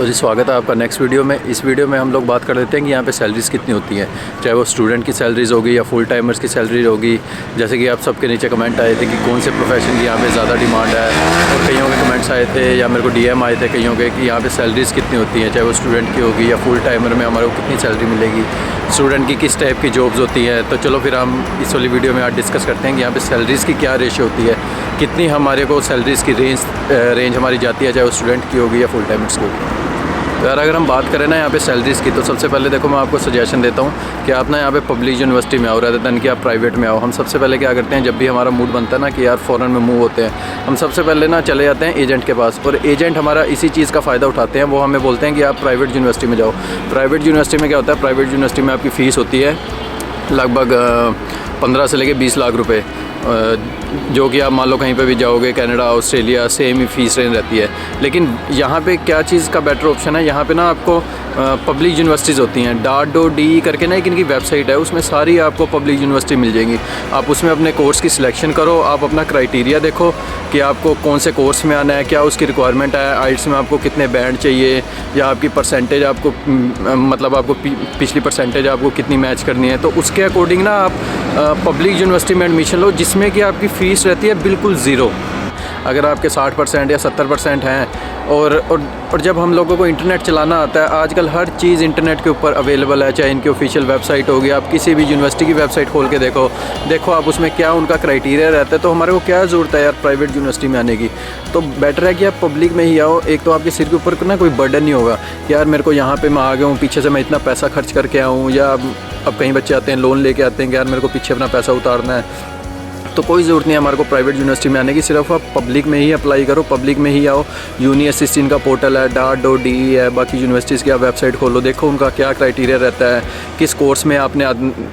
तो जी स्वागत है आपका नेक्स्ट वीडियो में। इस वीडियो में हम लोग बात कर लेते हैं कि यहाँ पे सैलरीज़ कितनी होती हैं, चाहे वो स्टूडेंट की सैलरीज़ होगी या फुल टाइमर्स की सैलरी होगी। जैसे कि आप सबके नीचे कमेंट आए थे कि कौन से प्रोफेशन की यहाँ पे ज़्यादा डिमांड है, और कईयों के कमेंट्स आए थे या मेरे को डीएम आए थे कईयों के कि यहाँ पे सैलरीज़ कितनी होती हैं, चाहे वो स्टूडेंट की होगी या फुल टाइमर में हमारे को कितनी सैलरी मिलेगी, स्टूडेंट की किस टाइप की जॉब्स होती हैं। तो चलो फिर हम इस वाली वीडियो में आज डिस्कस करते हैं कि यहाँ पे सैलरीज़ की क्या रेशियो होती है, कितनी हमारे को सैलरीज़ की रेंज हमारी जाती है, चाहे वो स्टूडेंट की होगी या फुल टाइमर्स की होगी। तो यार अगर हम बात करें ना यहाँ पे सैलरीज़ की, तो सबसे पहले देखो मैं आपको सजेशन देता हूँ कि आप ना यहाँ पे पब्लिक यूनिवर्सिटी में आओ rather than कि आप प्राइवेट में आओ। हम सबसे पहले क्या करते हैं, जब भी हमारा मूड बनता है ना कि यार फ़ॉरेन में मूव होते हैं, हम सबसे पहले ना चले जाते हैं एजेंट के पास, और एजेंट हमारा इसी चीज़ का फ़ायदा उठाते हैं। वो हमें बोलते हैं कि आप प्राइवेट यूनिवर्सिटी में जाओ। प्राइवेट यूनिवर्सिटी में क्या होता है, प्राइवेट यूनिवर्सिटी में आपकी फ़ीस होती है लगभग 15 से लेके 20 लाख रुपए, जो कि आप मान लो कहीं पे भी जाओगे, कनाडा, ऑस्ट्रेलिया, सेम ही फ़ीस रेंज रहती है। लेकिन यहाँ पे क्या चीज़ का बेटर ऑप्शन है, यहाँ पे ना आपको पब्लिक यूनिवर्सिटीज़ होती हैं, .DE करके ना एक इनकी वेबसाइट है, उसमें सारी आपको पब्लिक यूनिवर्सिटी मिल जाएंगी। आप उसमें अपने कोर्स की सिलेक्शन करो, आप अपना क्राइटेरिया देखो कि आपको कौन से कोर्स में आना है, क्या उसकी रिक्वायरमेंट है, आइल्स में आपको कितने बैंड चाहिए, या आपकी परसेंटेज आपको मतलब आपको पिछली परसेंटेज आपको कितनी मैच करनी है। तो उसके अकॉर्डिंग ना आप पब्लिक यूनिवर्सिटी में एडमिशन लो, जिसमें कि आपकी फ़ीस रहती है बिल्कुल ज़ीरो। अगर आपके 60% या 70% हैं, और जब हम लोगों को इंटरनेट चलाना आता है, आजकल हर चीज़ इंटरनेट के ऊपर अवेलेबल है, चाहे इनकी ऑफिशियल वेबसाइट होगी, आप किसी भी यूनिवर्सिटी की वेबसाइट खोल के देखो आप उसमें क्या उनका क्राइटेरिया रहता है। तो हमारे को क्या ज़रूरत है यार प्राइवेट यूनिवर्सिटी में आने की, तो बेटर है कि आप पब्लिक में ही आओ। एक तो आपके सिर के ऊपर ना कोई बर्डन नहीं होगा कि यार मेरे को यहाँ पे मैं आ गया हूँ, पीछे से मैं इतना पैसा खर्च करके आऊँ, या अब कई बच्चे आते हैं लोन लेके आते हैं कि यार मेरे को पीछे अपना पैसा उतारना है। तो कोई ज़रूरत नहीं है हमारे को प्राइवेट यूनिवर्सिटी में आने की, सिर्फ आप पब्लिक में ही अप्लाई करो, पब्लिक में ही आओ। यूनी-असिस्ट का पोर्टल है, .DE है, बाकी यूनिवर्सिटीज़ की आप वेबसाइट खोलो, देखो उनका क्या क्राइटेरिया रहता है, किस कोर्स में आपने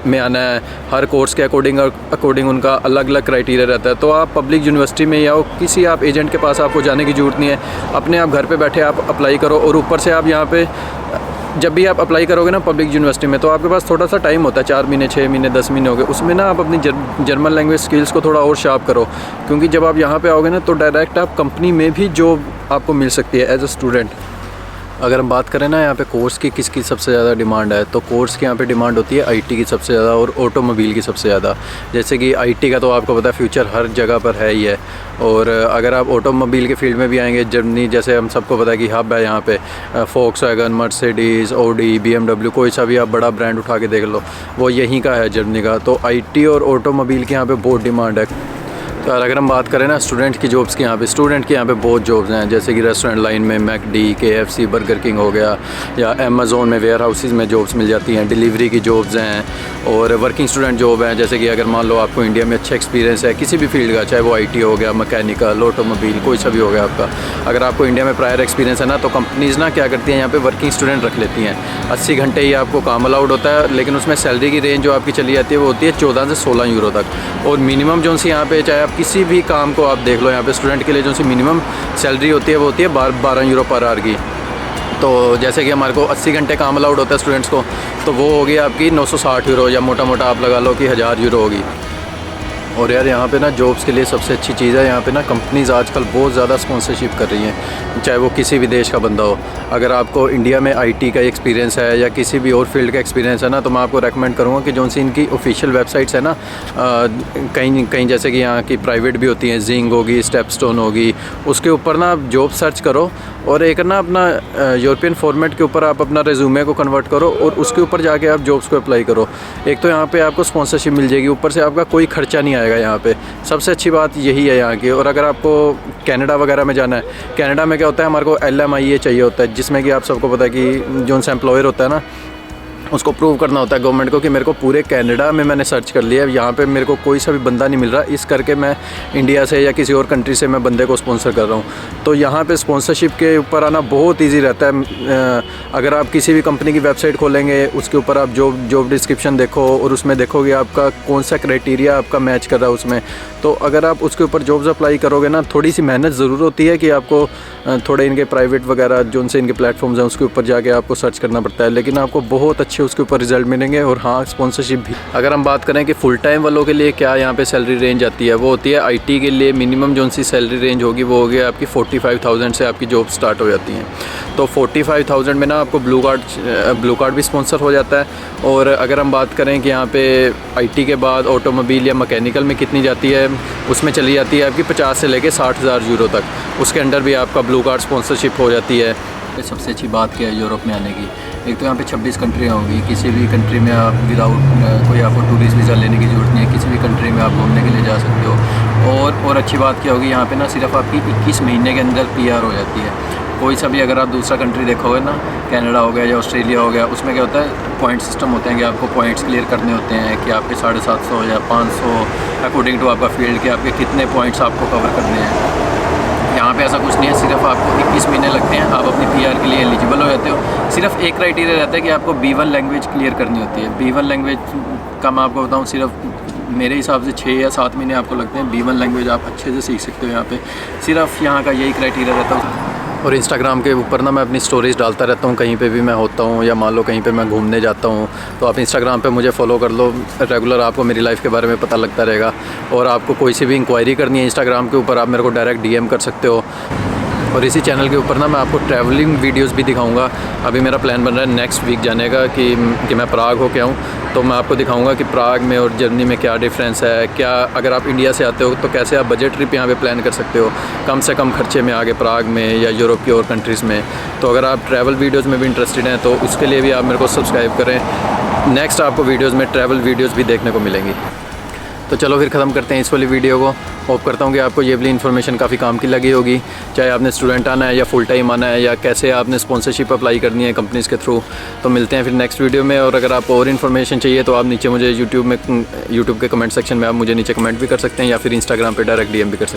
में आना है। हर कोर्स के अकॉर्डिंग उनका अलग अलग क्राइटेरिया रहता है। तो आप पब्लिक यूनिवर्सिटी में ही आओ, किसी आप एजेंट के पास आपको जाने की ज़रूरत नहीं है, अपने आप घर पर बैठे आप अप्लाई करो। और ऊपर से आप यहाँ पर जब भी आप अप्लाई करोगे ना पब्लिक यूनिवर्सिटी में, तो आपके पास थोड़ा सा टाइम होता है, 4 महीने, 6 महीने, 10 महीने हो गए, उसमें ना आप अपनी जर्मन लैंग्वेज स्किल्स को थोड़ा और शार्प करो। क्योंकि जब आप यहाँ पे आओगे ना, तो डायरेक्ट आप कंपनी में भी जॉब आपको मिल सकती है एज अ स्टूडेंट। अगर हम बात करें ना यहाँ पे कोर्स की किसकी सबसे ज़्यादा डिमांड है, तो कोर्स की यहाँ पे डिमांड होती है IT की सबसे ज़्यादा, और ऑटोमोबाइल की सबसे ज़्यादा। जैसे कि IT का तो आपको पता है फ्यूचर हर जगह पर है ही है। और अगर आप ऑटोमोबाइल के फील्ड में भी आएंगे, जर्मनी जैसे हम सबको पता है कि हब है यहाँ पे, फोक्सवैगन, मर्सिडीज़, ऑडी, BMW, कोई सा भी आप बड़ा ब्रांड उठा के देख लो, वो यहीं का है, जर्मनी का। तो IT और ऑटोमोबाइल की यहाँ पर बहुत डिमांड है। तो अगर हम बात करें ना स्टूडेंट की जॉब्स की, स्टूडेंट के यहाँ पे बहुत जॉब्स हैं। जैसे कि रेस्टोरेंट लाइन में मैकडी, KFC, बर्गर किंग हो गया, या अमेज़ोन में वेयर हाउसेज़ में जॉब्स मिल जाती हैं, डिलीवरी की जॉब्स हैं, और वर्किंग स्टूडेंट जॉब हैं। जैसे कि अगर मान लो आपको इंडिया में अच्छा एक्सपीरियंस है किसी भी फील्ड का, चाहे वो IT हो गया, मैकेनिकल, ऑटोमोबाइल, कोई सा भी हो गया आपका, अगर आपको इंडिया में प्रायर एक्सपीरियंस है ना, तो कंपनीज़ ना क्या करती हैं, यहाँ पे वर्किंग स्टूडेंट रख लेती हैं। 80 घंटे ही आपको काम अलाउड होता है, लेकिन उसमें सैलरी की रेंज जो आपकी चली जाती है वो होती है 14 से 16 यूरो तक। और मिनिमम जो सी यहाँ पे, चाहे आप किसी भी काम को आप देख लो, यहाँ पे स्टूडेंट के लिए जो सी मिनिमम सैलरी होती है वो होती है 12 यूरो पर आवर की। तो जैसे कि हमारे को 80 घंटे काम अलाउड होता है स्टूडेंट्स को, तो वो होगी आपकी 960 यूरो, या मोटा मोटा आप लगा लो कि 1000 यूरो होगी। और यार यहाँ पे ना जॉब्स के लिए सबसे अच्छी चीज़ है, यहाँ पे ना कंपनीज़ आजकल बहुत ज़्यादा स्पॉन्सरशिप कर रही हैं, चाहे वो किसी भी देश का बंदा हो। अगर आपको इंडिया में IT का एक्सपीरियंस है या किसी भी और फील्ड का एक्सपीरियंस है ना, तो मैं आपको रेकमेंड करूँगा कि जो सी इनकी ऑफिशियल वेबसाइट्स है ना, कहीं जैसे कि यहाँ की प्राइवेट भी होती हैं, जिंग होगी, स्टेपस्टोन होगी, उसके ऊपर ना आप जॉब सर्च करो, और एक ना अपना यूरोपियन फॉर्मेट के ऊपर आप अपना रेज्यूमे को कन्वर्ट करो, और उसके ऊपर जाके आप जॉब्स को अप्लाई करो। एक तो यहाँ पे आपको स्पॉन्सरशिप मिल जाएगी, ऊपर से आपका कोई खर्चा नहीं आएगा यहाँ पे। सबसे अच्छी बात यही है यहाँ की। और अगर आपको कनाडा वगैरह में जाना है, कनाडा में क्या होता है, हमारे को LMIA चाहिए होता है, जिसमें कि आप सबको पता है कि जो सा एम्प्लॉयर होता है ना, उसको प्रूव करना होता है गवर्नमेंट को कि मेरे को पूरे कनाडा में मैंने सर्च कर लिया है, यहाँ पे मेरे को कोई सा भी बंदा नहीं मिल रहा, इस करके मैं इंडिया से या किसी और कंट्री से मैं बंदे को स्पॉन्सर कर रहा हूँ। तो यहाँ पे स्पॉन्सरशिप के ऊपर आना बहुत इजी रहता है। अगर आप किसी भी कंपनी की वेबसाइट खोलेंगे, उसके ऊपर आप जॉब डिस्क्रिप्शन देखो, और उसमें देखोगे आपका कौन सा क्राइटेरिया आपका मैच कर रहा है उसमें। तो अगर आप उसके ऊपर जॉब्स अप्लाई करोगे ना, थोड़ी सी मेहनत ज़रूर होती है कि आपको थोड़े इनके प्राइवेट वगैरह जो उनसे इनके प्लेटफॉर्म्स हैं उसके ऊपर जाके आपको सर्च करना पड़ता है, लेकिन आपको बहुत अच्छे उसके ऊपर रिजल्ट मिलेंगे। और हाँ, स्पॉन्सरशिप भी। अगर हम बात करें कि फुल टाइम वालों के लिए क्या यहाँ पे सैलरी रेंज आती है, वो होती है IT के लिए मिनिमम जो सी सैलरी रेंज होगी वो होगी आपकी 45,000 से आपकी जॉब स्टार्ट हो जाती हैं। तो 45,000 में ना आपको ब्लू कार्ड भी स्पॉन्सर हो जाता है। और अगर हम बात करें कि यहाँ पे IT के बाद ऑटोमोबाइल या मैकेनिकल में कितनी जाती है, उसमें चली जाती है आपकी 50 से लेके 60,000 यूरो तक। उसके अंडर भी आपका ब्लू कार्ड स्पॉन्सरशिप हो जाती है। सबसे अच्छी बात क्या है यूरोप में आने की, एक तो यहाँ पे 26 कंट्रियाँ होंगी। किसी भी कंट्री में आप विदाउट कोई आपको टूरिस्ट वीज़ा लेने की ज़रूरत नहीं है, किसी भी कंट्री में आप घूमने के लिए जा सकते हो। और अच्छी बात क्या होगी, यहाँ पे ना सिर्फ आपकी 21 महीने के अंदर PR हो जाती है। कोई सा भी अगर आप दूसरा कंट्री देखोगे ना, कनाडा हो गया या ऑस्ट्रेलिया हो गया, उसमें क्या होता है पॉइंट सिस्टम होते हैं कि आपको पॉइंट्स क्लियर करने होते हैं कि आपके 750 या 500 अकॉर्डिंग टू आपका फील्ड के आपके कितने पॉइंट्स आपको कवर करने हैं। यहाँ पे ऐसा कुछ नहीं है, सिर्फ आपको 21 महीने लगते हैं, आप अपनी PR के लिए एलिजिबल हो जाते हो। सिर्फ एक क्राइटेरिया रहता है कि आपको B1 लैंग्वेज क्लियर करनी होती है। B1 लैंग्वेज का मैं आपको बताऊँ, सिर्फ मेरे हिसाब से 6 या 7 महीने आपको लगते हैं। B1 लैंग्वेज आप अच्छे से सीख सकते हो यहाँ पे, सिर्फ यहाँ का यही क्राइटेरिया रहता है। और इंस्टाग्राम के ऊपर ना मैं अपनी स्टोरीज़ डालता रहता हूँ, कहीं पे भी मैं होता हूँ या मान लो कहीं पे मैं घूमने जाता हूँ, तो आप इंस्टाग्राम पे मुझे फॉलो कर लो। रेगुलर आपको मेरी लाइफ़ के बारे में पता लगता रहेगा। और आपको कोई सी भी इंक्वायरी करनी है इंस्टाग्राम के ऊपर, आप मेरे को डायरेक्ट DM कर सकते हो। और इसी चैनल के ऊपर ना मैं आपको ट्रैवलिंग वीडियोस भी दिखाऊंगा। अभी मेरा प्लान बन रहा है नेक्स्ट वीक जाने का कि मैं प्राग होके आऊँ, तो मैं आपको दिखाऊंगा कि प्राग में और जर्मनी में क्या डिफरेंस है, क्या अगर आप इंडिया से आते हो तो कैसे आप बजट ट्रिप यहाँ पे प्लान कर सकते हो कम से कम खर्चे में आगे प्राग में या यूरोप की और कंट्रीज़ में। तो अगर आप ट्रैवल वीडियोज़ में भी इंटरेस्टेड हैं तो उसके लिए भी आप मेरे को सब्सक्राइब करें। नेक्स्ट आपको वीडियोज़ में ट्रैवल वीडियोज़ भी देखने को मिलेंगी। तो चलो फिर ख़त्म करते हैं इस वाली वीडियो को। होप करता हूँ कि आपको ये वाली इन्फॉर्मेशन काफ़ी काम की लगी होगी, चाहे आपने स्टूडेंट आना है या फुल टाइम आना है या कैसे आपने स्पॉन्सरशिप अप्लाई करनी है कंपनीज़ के थ्रू। तो मिलते हैं फिर नेक्स्ट वीडियो में। और अगर आपको और इन्फॉर्मेशन चाहिए तो आप नीचे मुझे यूट्यूब के कमेंट सेक्शन में आप मुझे नीचे कमेंट भी कर सकते हैं या फिर इंस्टाग्राम पे डायरेक्ट DM भी कर सकते हैं।